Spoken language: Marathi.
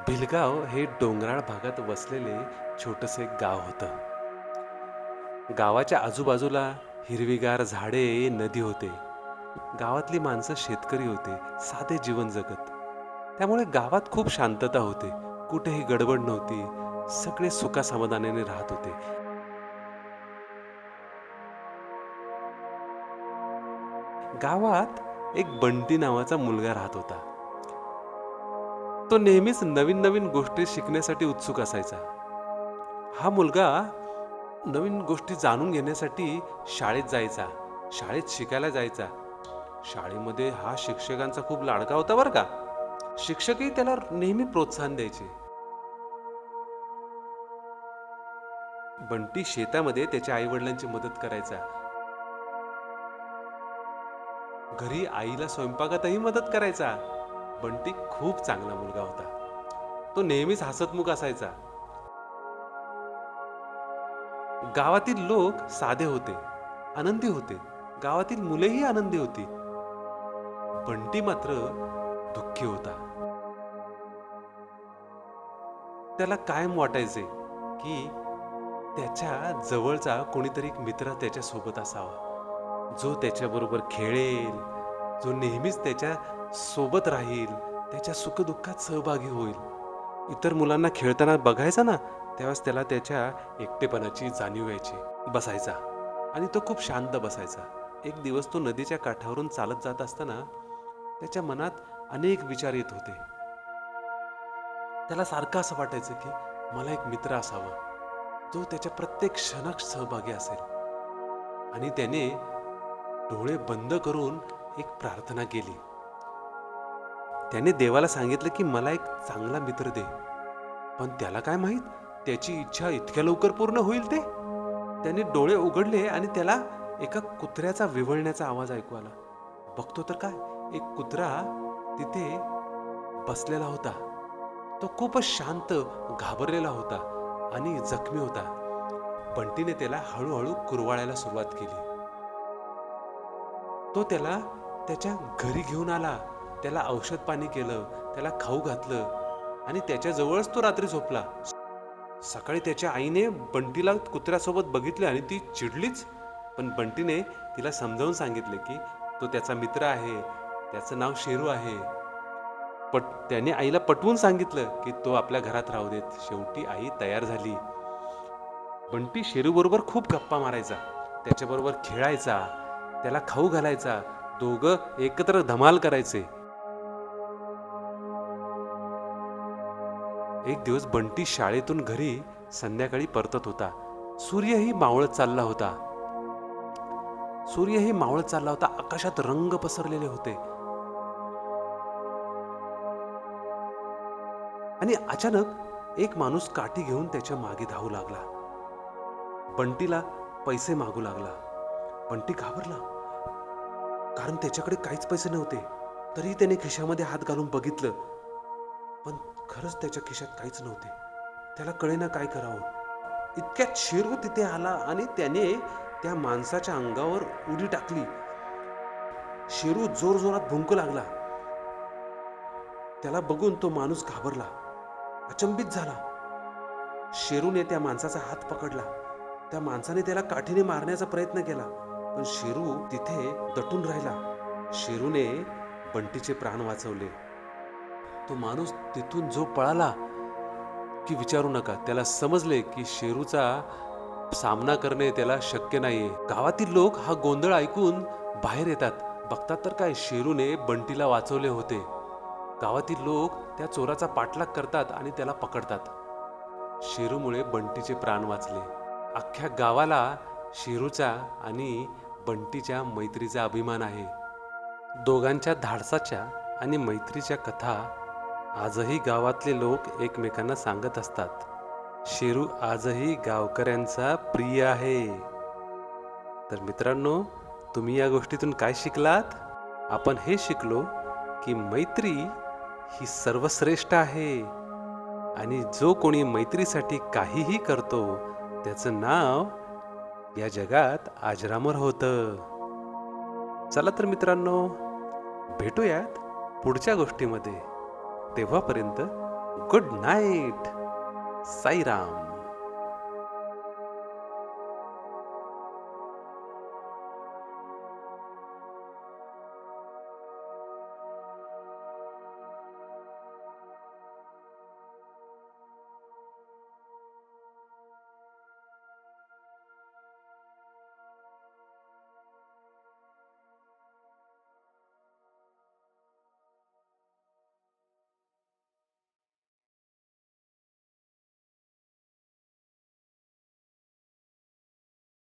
भिलगाव हे डोंगराळ भागात वसलेले छोटंसं एक गाव होतं. गावाच्या आजूबाजूला हिरवीगार झाडे, नदी होते. गावातली माणसं शेतकरी होते, साधे जीवन जगत. त्यामुळे गावात खूप शांतता होती. कुठेही गडबड नव्हती. सगळे सुखासमाधानाने राहत होते. गावात एक बंटी नावाचा मुलगा राहत होता. तो नेहमीच नवीन नवीन गोष्टी शिकण्यासाठी उत्सुक असायचा. हा मुलगा नवीन गोष्टी जाणून घेण्यासाठी शाळेत जायचा, शाळेत शिकायला जायचा. शाळेमध्ये हा शिक्षकांचा खूप लाडका होता बरं का. शिक्षकही त्याला नेहमी प्रोत्साहन द्यायचे. बंटी शेतामध्ये त्याच्या आई वडिलांची मदत करायचा. घरी आईला स्वयंपाकातही मदत करायचा. बंटी खूप चांगला मुलगा होता. तो नेहमीच हसतमुख असायचा. गावातील लोक साधे होते, आनंदी होते. गावातील मुलेही आनंदी होती. बंटी मात्र दुःखी होता. त्याला कायम वाटायचे की त्याच्या जवळचा कोणीतरी एक मित्र त्याच्या सोबत असावा, जो त्याच्याबरोबर खेळेल, जो नेहमीच त्याच्या सोबत राहील, त्याच्या सुखदुःखात सहभागी होईल. इतर मुलांना खेळताना बघायचा ना, त्यावेळेस त्याला त्याच्या एकटेपणाची जाणीव व्हायची. बसायचा आणि तो खूप शांत बसायचा. एक दिवस तो नदीच्या काठावरून चालत जात असताना त्याच्या मनात अनेक विचार येत होते. त्याला सारखं असं वाटायचं की मला एक मित्र असावा, जो त्याच्या प्रत्येक क्षणात सहभागी असेल. आणि त्याने डोळे बंद करून एक प्रार्थना केली. त्याने देवाला सांगितलं की मला एक चांगला मित्र दे. पण त्याला काय माहित त्याची इच्छा इतक्या लवकर पूर्ण होईल ते. त्याने डोळे उघडले आणि त्याला एका कुत्र्याचा विव्हळण्याचा आवाज ऐकू आला. बघतो तर काय, एक कुत्रा तिथे बसलेला होता. तो खूपच शांत, घाबरलेला होता आणि जखमी होता. बंटीने त्याला हळूहळू कुरवाळायला सुरुवात केली. तो त्याला त्याच्या घरी घेऊन आला. त्याला औषध पाणी केलं, त्याला खाऊ घातलं आणि त्याच्या जवळच तो रात्री झोपला. सकाळी त्याच्या आईने बंटीला कुत्र्यासोबत बघितले आणि ती चिडलीच. पण बंटीने तिला समजावून सांगितले की तो त्याचा मित्र आहे, त्याचं नाव शेरू आहे. त्याने आईला पटवून सांगितलं की तो आपल्या घरात राहू देत. शेवटी आई तयार झाली. बंटी शेरू बरोबर खूप गप्पा मारायचा, त्याच्याबरोबर खेळायचा, त्याला खाऊ घालायचा. दोघं एकत्र धमाल करायचे. एक दिवस बंटी शाळेतून घरी संध्याकाळी परतत होता. सूर्यही मावळत चालला होता. सूर्यही मावळत चालला होता. आकाशात रंग पसरलेले होते. आणि अचानक एक माणूस काठी घेऊन त्याच्या मागे धावू लागला. बंटीला पैसे मागू लागला. बंटी घाबरला, कारण त्याच्याकडे काहीच पैसे नव्हते. तरी त्याने खिशामध्ये हात घालून बघितलं, पण खरंच त्याच्या खिशात काहीच नव्हते. त्याला कळेना काय करावं. इतक्यात शेरू तिथे आला आणि त्याने त्या माणसाच्या अंगावर उडी टाकली. शेरू जोरजोरात भुंकू लागला. त्याला बघून तो माणूस घाबरला, अचंबित झाला. शेरूने त्या माणसाचा हात पकडला. त्या माणसाने त्याला काठीने मारण्याचा प्रयत्न केला, पण शेरू तिथे दटून राहिला. शेरूने बंटीचे प्राण वाचवले. तो माणूस तिथून जो पळाला की विचारू नका. त्याला समजले की शेरूचा सामना करणे त्याला शक्य नाहीये. गावातील लोक हा गोंधळ ऐकून बाहेर येतात. बघतात तर काय, शेरूने बंटीला वाचवले होते. गावातील लोक त्या चोराचा पाठलाग करतात आणि त्याला पकडतात. शेरूमुळे बंटीचे प्राण वाचले. अख्ख्या गावाला शेरूचा आणि बंटीच्या मैत्रीचा अभिमान आहे. दोघांच्या धाडसाच्या आणि मैत्रीच्या कथा आजही गावातले लोक एकमेकांना सांगत असतात. शेरू आजही गावकऱ्यांचा प्रिय आहे. तर मित्रांनो, तुम्ही या गोष्टीतून काय शिकलात? आपण हे शिकलो की मैत्री ही सर्वश्रेष्ठ आहे आणि जो कोणी मैत्रीसाठी काहीही करतो त्याचं नाव या जगात अजरामर होतं. चला तर मित्रांनो, भेटूयात पुढच्या गोष्टीमध्ये. तेव्हापर्यंत गुड नाईट. साईराम.